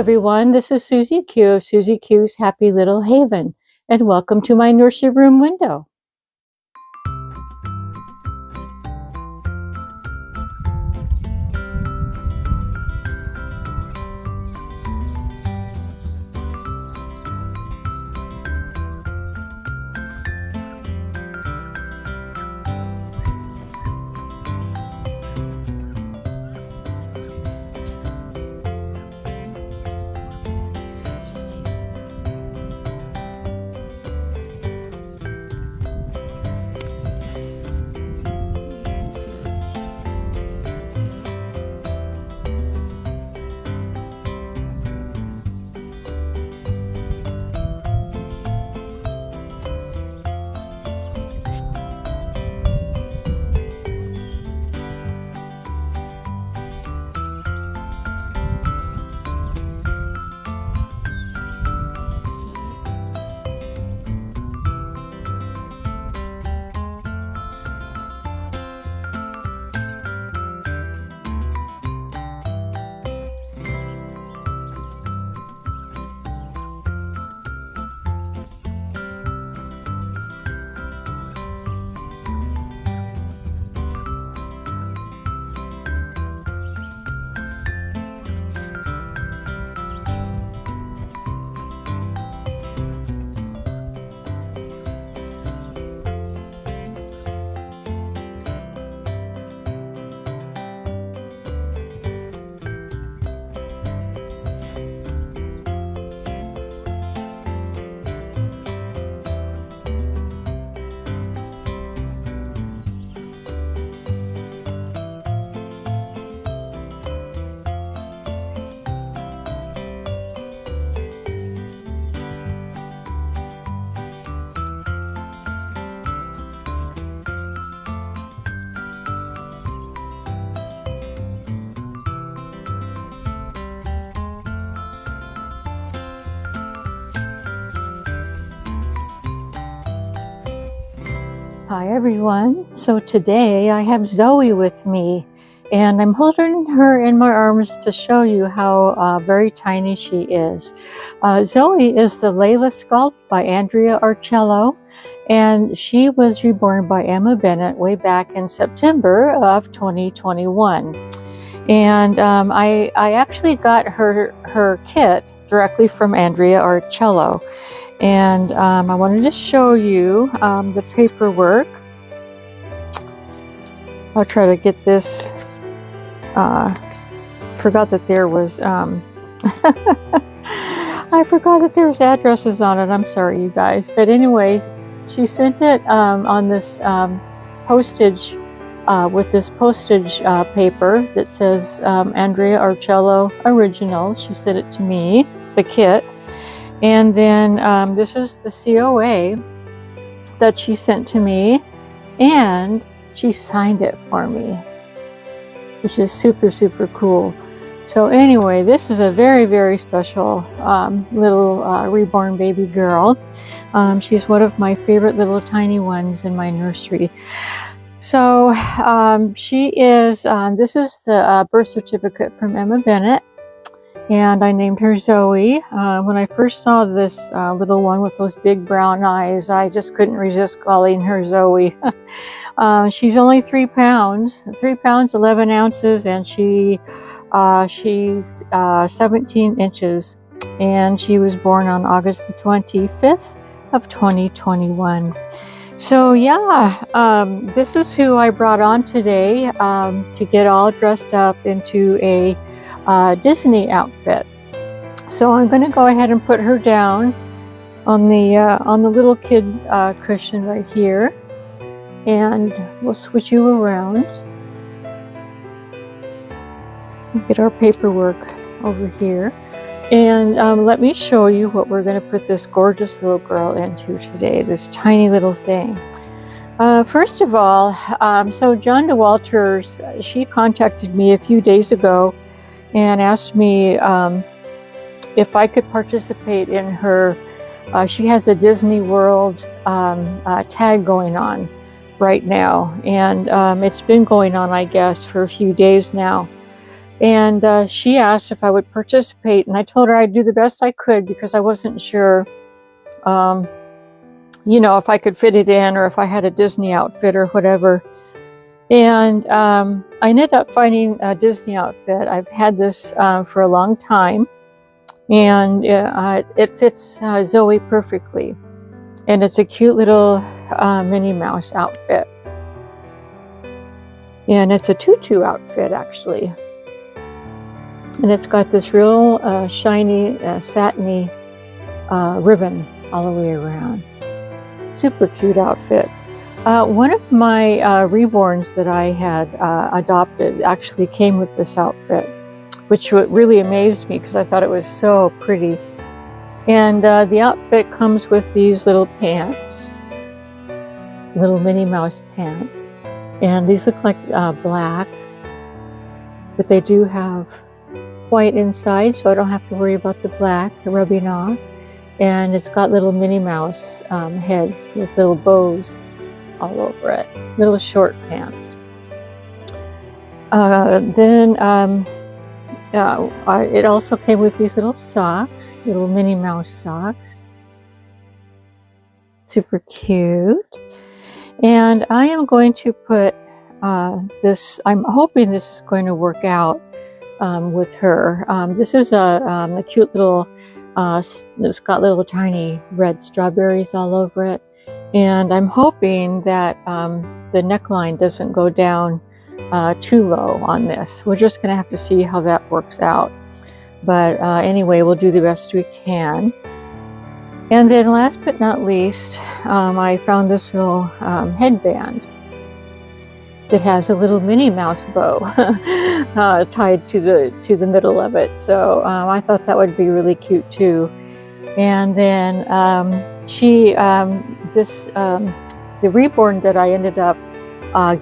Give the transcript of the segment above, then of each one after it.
everyone, this is Susie Q of Susie Q's Happy Little Haven, and welcome to my nursery room window. Hi everyone, so today I have Zoe with me and I'm holding her in my arms to show you how very tiny she is. Zoe is the Layla sculpt by Andrea Arcello, and she was reborn by Emma Bennett way back in September of 2021. And I actually got her kit directly from Andrea Arcello. And I wanted to show you the paperwork. I'll try to get this. Forgot that there was. I forgot that there was addresses on it. I'm sorry, you guys. But anyway, she sent it on this postage with this postage paper that says Andrea Arcello Original. She sent it to me, the kit. And then this is the COA that she sent to me, and she signed it for me, which is super, super cool. So anyway, this is a very, very special little reborn baby girl. She's one of my favorite little tiny ones in my nursery. So she is, this is the birth certificate from Emma Bennett. And I named her Zoe. When I first saw this little one with those big brown eyes, I just couldn't resist calling her Zoe. She's only 3 pounds, 3 pounds, 11 ounces, and she's 17 inches. And she was born on August the 25th of 2021. So yeah, this is who I brought on today to get all dressed up into a Disney outfit. So I'm going to go ahead and put her down on the little kid cushion right here, and we'll switch you around. Get our paperwork over here, and let me show you what we're going to put this gorgeous little girl into today. This tiny little thing. First of all, so John DeWalters, she contacted me a few days ago and asked me if I could participate in her. She has a Disney World tag going on right now, and it's been going on, I guess, for a few days now. And she asked if I would participate, and I told her I'd do the best I could because I wasn't sure, if I could fit it in or if I had a Disney outfit or whatever. And I ended up finding a Disney outfit. I've had this for a long time, and it fits Zoe perfectly. And it's a cute little Minnie Mouse outfit. And it's a tutu outfit, actually. And it's got this real shiny, satiny ribbon all the way around. Super cute outfit. One of my Reborns that I had adopted actually came with this outfit, which really amazed me because I thought it was so pretty. And the outfit comes with these little pants, little Minnie Mouse pants. And these look like black, but they do have white inside, so I don't have to worry about the black rubbing off. And it's got little Minnie Mouse heads with little bows all over it. Little short pants. It also came with these little socks, little Minnie Mouse socks. Super cute. And I am going to put this, I'm hoping this is going to work out with her. This is a cute little, it's got little tiny red strawberries all over it. And I'm hoping that the neckline doesn't go down too low on this. We're just going to have to see how that works out. But anyway, we'll do the best we can. And then last but not least, I found this little headband that has a little Minnie Mouse bow tied to the middle of it. So I thought that would be really cute too. And then the Reborn that I ended up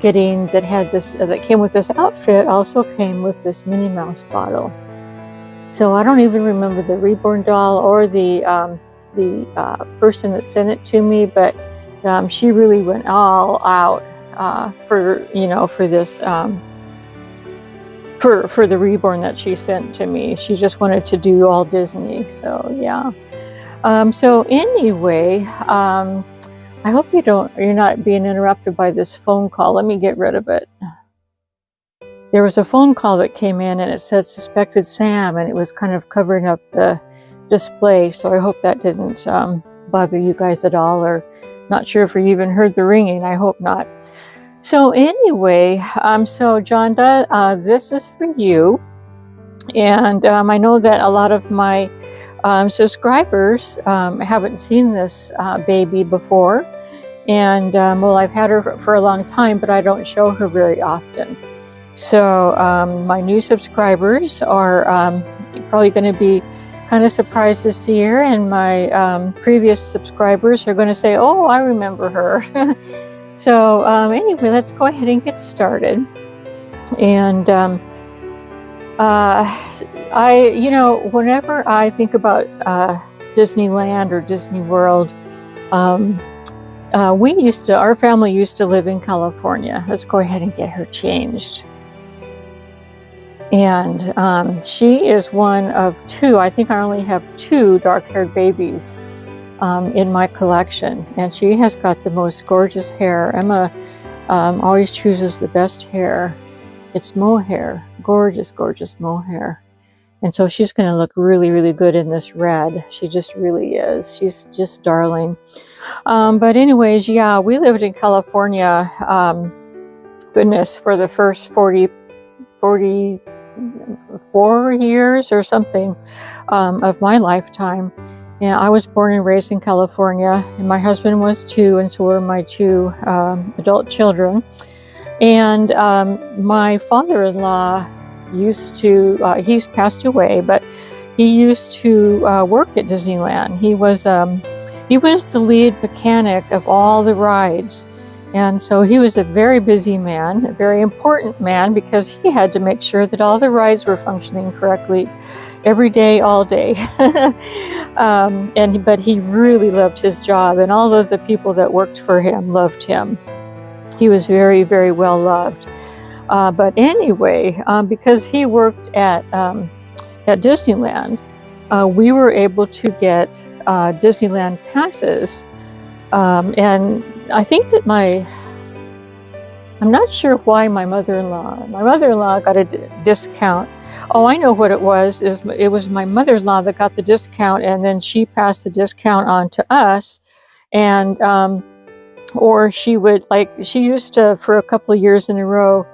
getting that had this that came with this outfit also came with this Minnie Mouse bottle. So I don't even remember the Reborn doll or the person that sent it to me, but she really went all out for this for the Reborn that she sent to me. She just wanted to do all Disney. So yeah. So anyway, I hope you're not being interrupted by this phone call. Let me get rid of it. There was a phone call that came in and it said suspected Sam, and it was kind of covering up the display. So I hope that didn't bother you guys at all, or not sure if you even heard the ringing. I hope not. So anyway, so Jonda, this is for you. And I know that a lot of my subscribers haven't seen this baby before. And well, I've had her for a long time, but I don't show her very often. So my new subscribers are probably going to be kind of surprised to see her, and my previous subscribers are going to say, oh, I remember her. So anyway, let's go ahead and get started. And whenever I think about Disneyland or Disney World, our family used to live in California. Let's go ahead and get her changed. And she is one of two. I think I only have two dark-haired babies in my collection, and she has got the most gorgeous hair. Emma always chooses the best hair. It's mohair, gorgeous, gorgeous mohair. And so she's going to look really, really good in this red. She just really is. She's just darling. But anyways, yeah, we lived in California, goodness, for the first 44 years or something of my lifetime. And I was born and raised in California, and my husband was too, and so were my two adult children. And my father-in-law used to, he's passed away, but he used to work at Disneyland. He was the lead mechanic of all the rides. And so he was a very busy man, a very important man, because he had to make sure that all the rides were functioning correctly every day, all day. But he really loved his job, and all of the people that worked for him loved him. He was very, very well loved. But anyway, because he worked at Disneyland, we were able to get Disneyland passes. And I think that I'm not sure why my mother-in-law got a discount. Oh, I know what it was. It was my mother-in-law that got the discount, and then she passed the discount on to us. And or she used to, for a couple of years in a row,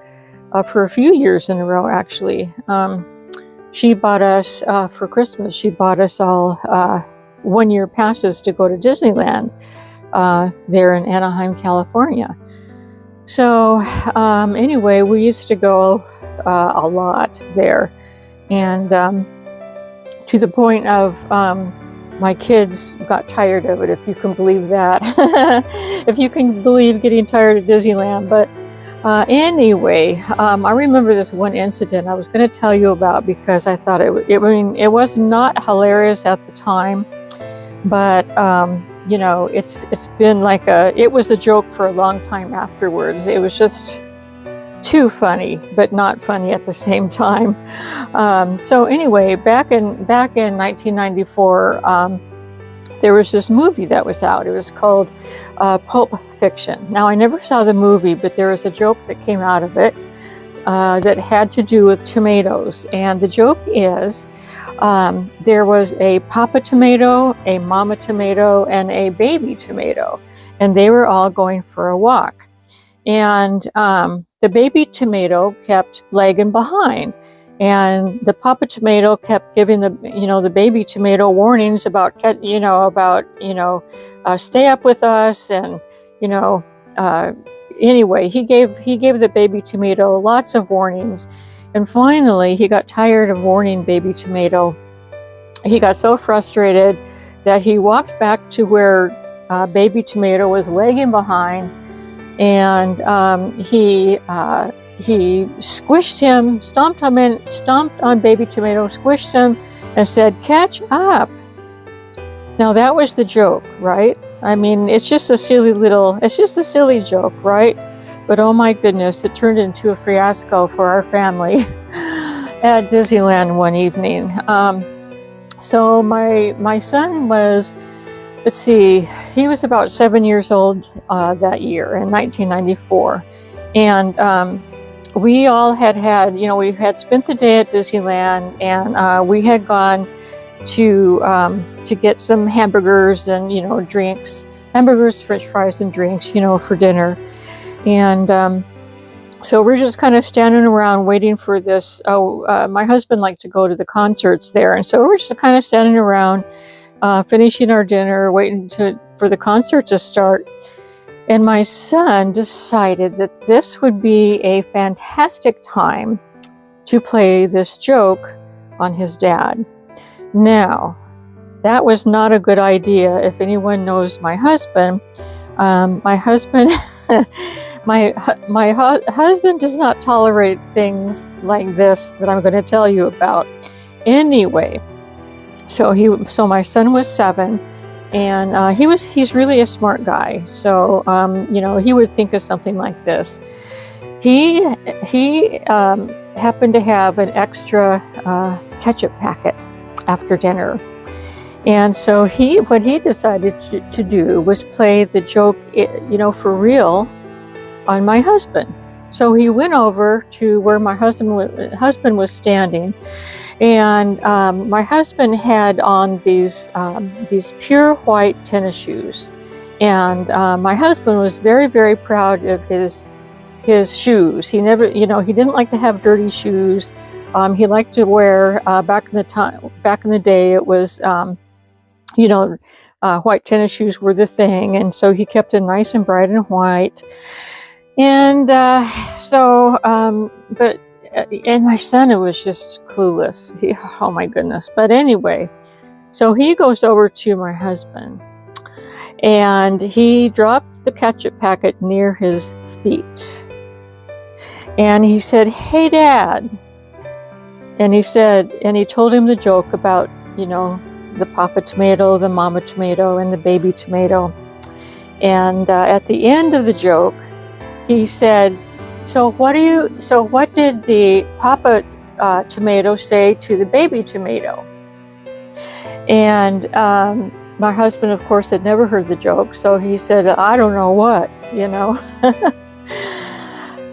for a few years in a row actually, she bought us for Christmas. She bought us all 1-year passes to go to Disneyland there in Anaheim, California. So anyway, we used to go a lot there, and to the point of my kids got tired of it, if you can believe that. If you can believe getting tired of Disneyland. But anyway, I remember this one incident I was going to tell you about, because I thought it was not hilarious at the time, but you know, it's been like it was a joke for a long time afterwards. It was just too funny, but not funny at the same time. So anyway, back in 1994, there was this movie that was out. It was called Pulp Fiction. Now, I never saw the movie, but there was a joke that came out of it that had to do with tomatoes. And the joke is, there was a papa tomato, a mama tomato, and a baby tomato, and they were all going for a walk. And the baby tomato kept lagging behind, and the papa tomato kept giving the baby tomato warnings about stay up with us, and anyway, he gave the baby tomato lots of warnings. And finally, he got tired of warning baby tomato. He got so frustrated that he walked back to where baby tomato was lagging behind, and he squished him, stomped on baby tomato, squished him, and said, "Catch up." Now that was the joke, right? I mean, it's just a silly joke, right? But oh my goodness, it turned into a fiasco for our family at Disneyland one evening. So my son was, let's see, he was about 7 years old that year in 1994. And we all had we had spent the day at Disneyland, and we had gone to get some hamburgers and, drinks, hamburgers, french fries, and drinks, for dinner. And so we're just kind of standing around waiting for this. My husband liked to go to the concerts there. And so we're just kind of standing around, finishing our dinner, waiting for the concert to start. And my son decided that this would be a fantastic time to play this joke on his dad. Now, that was not a good idea. If anyone knows my husband, my husband does not tolerate things like this that I'm going to tell you about. Anyway, so my son was 7, and he's really a smart guy. So he would think of something like this. He happened to have an extra ketchup packet after dinner. And so what he decided to do was play the joke, for real, on my husband. So he went over to where my husband was standing, and my husband had on these pure white tennis shoes, and my husband was very, very proud of his shoes. He never, he didn't like to have dirty shoes. He liked to wear back in the day, it was white tennis shoes were the thing, and so he kept it nice and bright and white. And and my son, it was just clueless. Oh my goodness. But anyway, so he goes over to my husband, and he dropped the ketchup packet near his feet, and he said, "Hey, Dad." And he told him the joke about, the papa tomato, the mama tomato, and the baby tomato. And at the end of the joke, he said, So what did the Papa tomato say to the baby tomato? And my husband, of course, had never heard the joke, so he said, I don't know what, you know.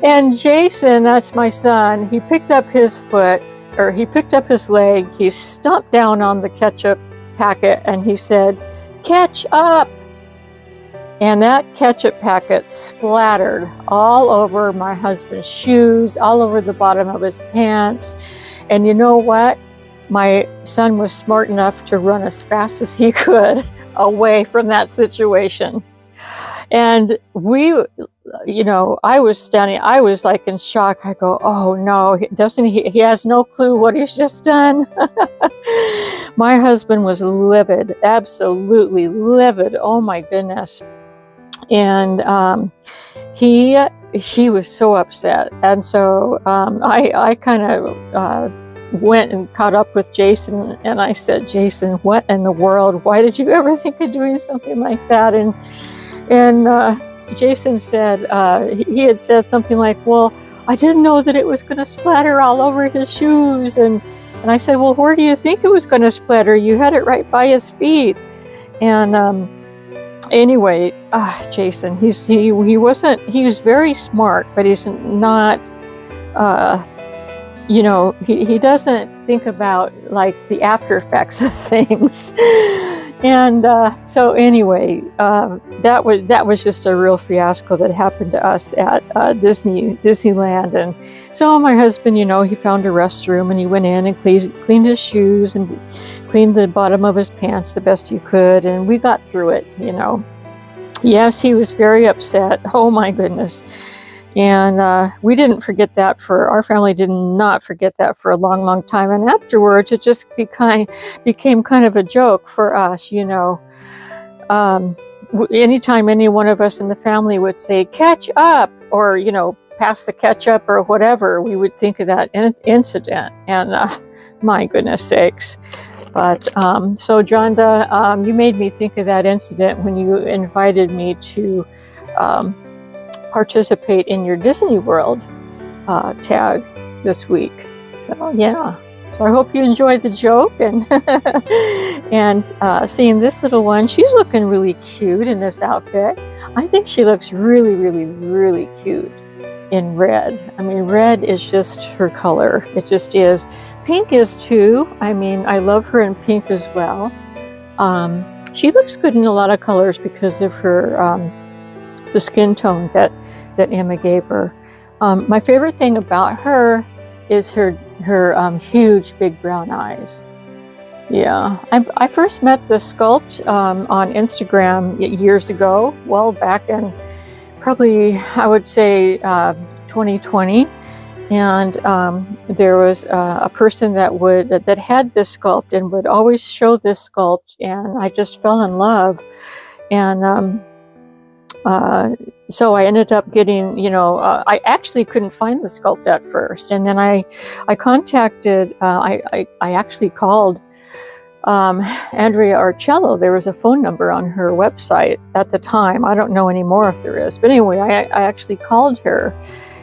And Jason, that's my son, he picked up his foot, or he picked up his leg, he stomped down on the ketchup packet, and he said, "Catch up!" And that ketchup packet splattered all over my husband's shoes, all over the bottom of his pants. And you know what? My son was smart enough to run as fast as he could away from that situation. And we, you know, I was like in shock. I go, oh no, he has no clue what he's just done. My husband was livid, absolutely livid. Oh my goodness. And he was so upset. And so I kind of went and caught up with Jason, and I said, Jason, what in the world? Why did you ever think of doing something like that? And Jason said, he had said something like, well, I didn't know that it was going to splatter all over his shoes. And I said, well, where do you think it was going to splatter? You had it right by his feet. And anyway, Jason, he was very smart, but he's not, you know, he doesn't think about like the after effects of things. And so anyway, that was just a real fiasco that happened to us at Disneyland. And so my husband, you know, he found a restroom and he went in and cleaned his shoes and cleaned the bottom of his pants the best he could, and we got through it, you know. Yes, he was very upset. Oh my goodness. And we didn't forget that our family did not forget that for a long, long time. And afterwards, it just became kind of a joke for us, you know. Anytime any one of us in the family would say, catch up, or, you know, pass the ketchup or whatever, we would think of that incident. And my goodness sakes. But so Jonda, you made me think of that incident when you invited me to participate in your Disney World tag this week. So yeah, so I hope you enjoyed the joke, and and seeing this little one. She's looking really cute in this outfit. I think she looks really, really, really cute in red. I mean, red is just her color. It just is. Pink is too. I mean, I love her in pink as well. She looks good in a lot of colors because of her the skin tone that Emma gave her. My favorite thing about her is her huge big brown eyes. Yeah, I first met the sculpt on Instagram years ago, well back in probably, I would say 2020. And there was a person that had this sculpt and would always show this sculpt, and I just fell in love. And so I ended up getting, you know, I actually couldn't find the sculpt at first, and then I contacted, I actually called Andrea Arcello. There was a phone number on her website at the time. I don't know anymore if there is, but anyway, I actually called her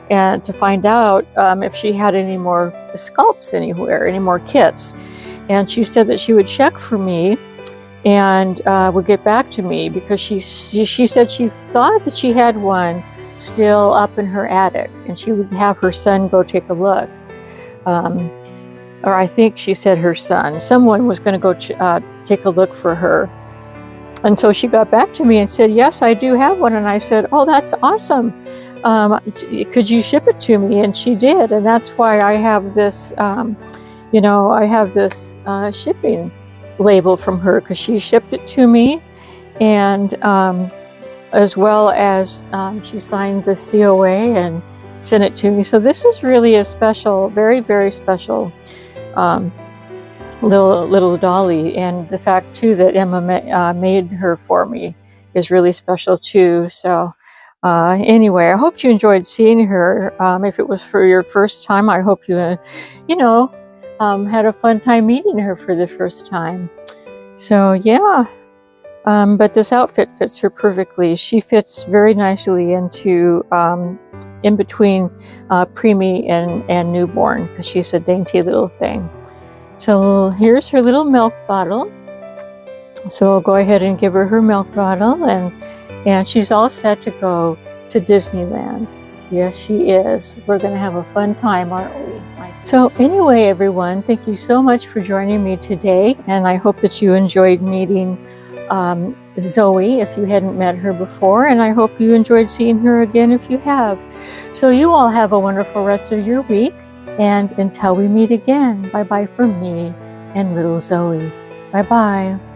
and to find out if she had any more sculpts anywhere, any more kits. And she said that she would check for me and would get back to me, because she said she thought that she had one still up in her attic, and she would have her son go take a look. Or I think she said her son. Someone was going to go take a look for her. And so she got back to me and said, yes, I do have one. And I said, oh, that's awesome. Could you ship it to me? And she did. And that's why I have this, you know, I have this shipping label from her, because she shipped it to me. And as well as she signed the COA and sent it to me. So this is really a special, very, very special little dolly. And the fact too that Emma made her for me is really special too. So anyway, I hope you enjoyed seeing her. If it was for your first time, I hope you, you know, had a fun time meeting her for the first time. So yeah, but this outfit fits her perfectly. She fits very nicely into in between preemie and newborn, because she's a dainty little thing. So here's her little milk bottle. So I'll go ahead and give her milk bottle, and she's all set to go to Disneyland. Yes, she is. We're going to have a fun time, aren't we? So anyway, everyone, thank you so much for joining me today, and I hope that you enjoyed meeting Zoe if you hadn't met her before, and I hope you enjoyed seeing her again if you have. So you all have a wonderful rest of your week, and until we meet again, bye-bye from me and little Zoe. Bye-bye.